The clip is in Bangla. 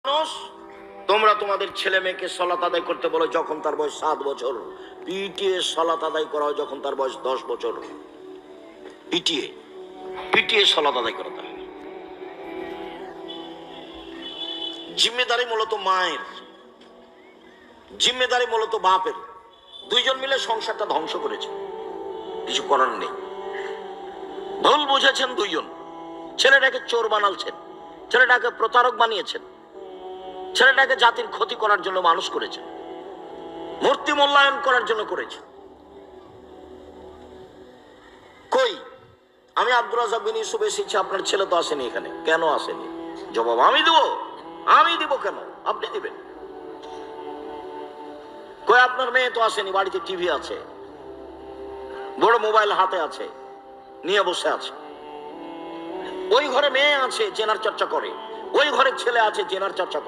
মানুষ, তোমরা তোমাদের ছেলে মেয়েকে সালাত আদায় করতে বলো যখন তার বয়স 7 বছর, পিটিয়ে সালাত আদায় করা হয় যখন তার বয়স 10 বছর। পিটিয়ে পিটিয়ে সালাত আদায় করাতে হয়। জিম্মেদারি মূলত মায়ের, জিম্মেদারি মূলত বাপের। দুইজন মিলে সংসারটা ধ্বংস করেছে, কিছু করার নেই। ভুল বুঝেছেন দুইজন, ছেলেটাকে চোর বানালছেন, ছেলেটাকে প্রতারক বানিয়েছেন, ছেলেটাকে জাতির ক্ষতি করার জন্য মানুষ করেছে, মূর্তি মূল্যায়ন করার জন্য করেছে। কই আমি আব্দুর রাজ্জাক বিন ইউসুফ এসেছি, আপনার ছেলে তো আসেনি এখানে, কেন আসেনি? জবাব আমি দেব। আমি দিব কেন? আপনি দিবেন। কই আপনার মেয়ে তো আসেনি, বাড়িতে টিভি আছে, বড় মোবাইল হাতে আছে, নিয়ে বসে আছে। ওই ঘরে মেয়ে আছে, জেনার চর্চা করে, ওই ঘরে ছেলে আছে, জেনার চর্চা করে।